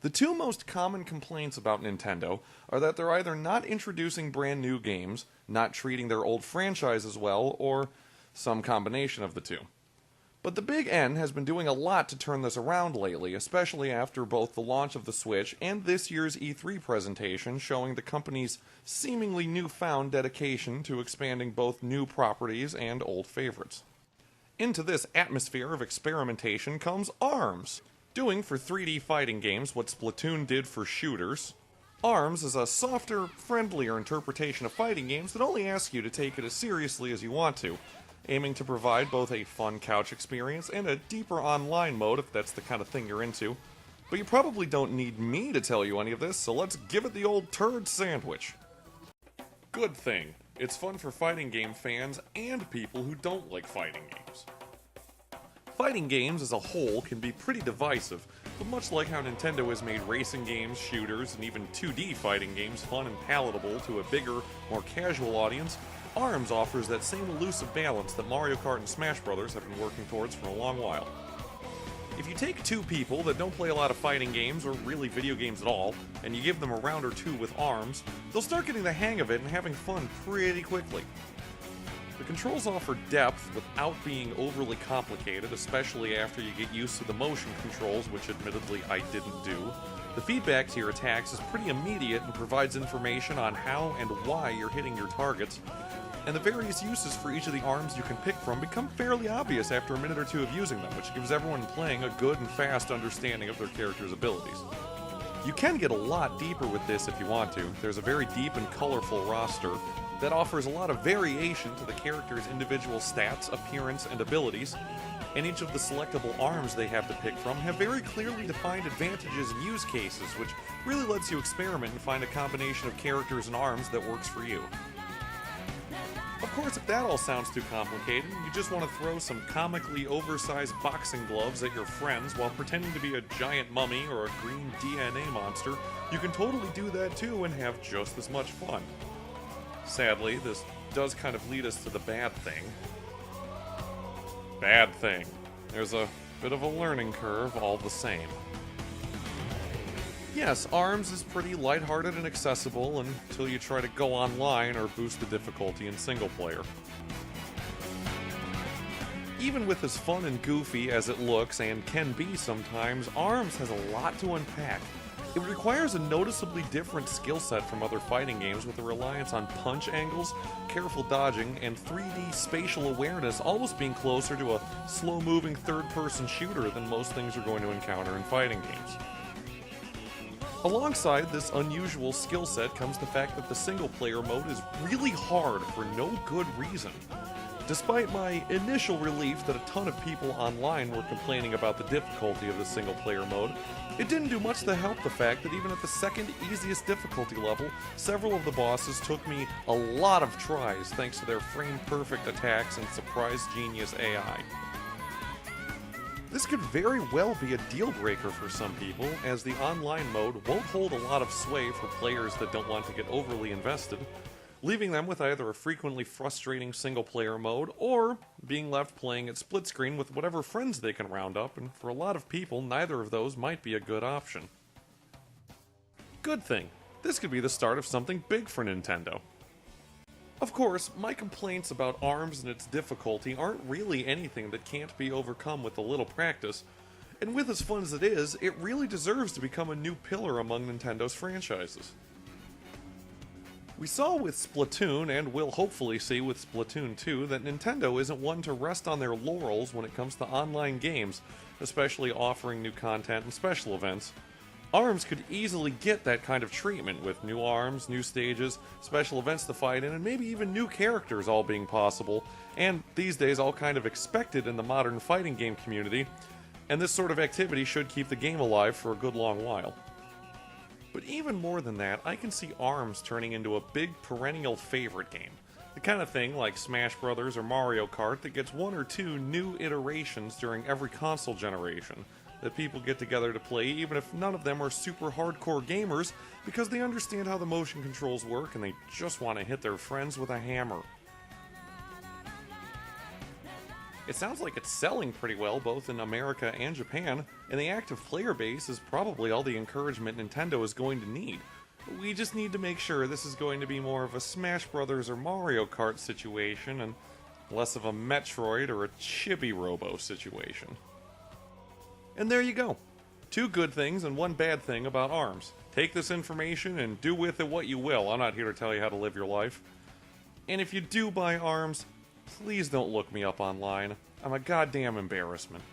The two most common complaints about Nintendo are that they're either not introducing brand new games, not treating their old franchises well, or some combination of the two. But the Big N has been doing a lot to turn this around lately, especially after both the launch of the Switch and this year's E3 presentation showing the company's seemingly newfound dedication to expanding both new properties and old favorites. Into this atmosphere of experimentation comes ARMS, doing for 3D fighting games what Splatoon did for shooters. ARMS is a softer, friendlier interpretation of fighting games that only asks you to take it as seriously as you want to, aiming to provide both a fun couch experience and a deeper online mode if that's the kind of thing you're into. But you probably don't need me to tell you any of this, so let's give it the old turd sandwich. Good thing. It's fun for fighting game fans and people who don't like fighting games. Fighting games as a whole can be pretty divisive, but much like how Nintendo has made racing games, shooters, and even 2D fighting games fun and palatable to a bigger, more casual audience, ARMS offers that same elusive balance that Mario Kart and Smash Bros. Have been working towards for a long while. If you take two people that don't play a lot of fighting games or really video games at all, and you give them a round or two with ARMS, they'll start getting the hang of it and having fun pretty quickly. The controls offer depth without being overly complicated, especially after you get used to the motion controls, which admittedly I didn't do. The feedback to your attacks is pretty immediate and provides information on how and why you're hitting your targets, and the various uses for each of the arms you can pick from become fairly obvious after a minute or two of using them, which gives everyone playing a good and fast understanding of their character's abilities. You can get a lot deeper with this if you want to. There's a very deep and colorful roster that offers a lot of variation to the character's individual stats, appearance, and abilities, and each of the selectable arms they have to pick from have very clearly defined advantages and use cases, which really lets you experiment and find a combination of characters and arms that works for you. Of course, if that all sounds too complicated, and you just want to throw some comically oversized boxing gloves at your friends while pretending to be a giant mummy or a green DNA monster, you can totally do that too and have just as much fun. Sadly, this does kind of lead us to the bad thing. Bad thing. There's a bit of a learning curve all the same. Yes, ARMS is pretty lighthearted and accessible until you try to go online or boost the difficulty in single player. Even with as fun and goofy as it looks and can be sometimes, ARMS has a lot to unpack. It requires a noticeably different skill set from other fighting games with a reliance on punch angles, careful dodging, and 3D spatial awareness almost being closer to a slow-moving third-person shooter than most things you're going to encounter in fighting games. Alongside this unusual skill set comes the fact that the single-player mode is really hard for no good reason. Despite my initial relief that a ton of people online were complaining about the difficulty of the single-player mode, it didn't do much to help the fact that even at the second easiest difficulty level, several of the bosses took me a lot of tries thanks to their frame-perfect attacks and surprise genius AI. This could very well be a deal-breaker for some people, as the online mode won't hold a lot of sway for players that don't want to get overly invested, leaving them with either a frequently frustrating single-player mode or being left playing at split screen with whatever friends they can round up, and for a lot of people, neither of those might be a good option. Good thing. This could be the start of something big for Nintendo. Of course, my complaints about ARMS and its difficulty aren't really anything that can't be overcome with a little practice, and with as fun as it is, it really deserves to become a new pillar among Nintendo's franchises. We saw with Splatoon, and will hopefully see with Splatoon 2, that Nintendo isn't one to rest on their laurels when it comes to online games, especially offering new content and special events. ARMS could easily get that kind of treatment with new arms, new stages, special events to fight in, and maybe even new characters all being possible, and these days all kind of expected in the modern fighting game community, and this sort of activity should keep the game alive for a good long while. But even more than that, I can see ARMS turning into a big perennial favorite game. The kind of thing like Smash Bros. Or Mario Kart that gets one or two new iterations during every console generation, that people get together to play even if none of them are super hardcore gamers because they understand how the motion controls work and they just want to hit their friends with a hammer. It sounds like it's selling pretty well both in America and Japan, and the active player base is probably all the encouragement Nintendo is going to need. We just need to make sure this is going to be more of a Smash Brothers or Mario Kart situation and less of a Metroid or a Chibi Robo situation. And there you go. 2 good things and 1 bad thing about ARMS. Take this information and do with it what you will. I'm not here to tell you how to live your life. And if you do buy ARMS, please don't look me up online. I'm a goddamn embarrassment.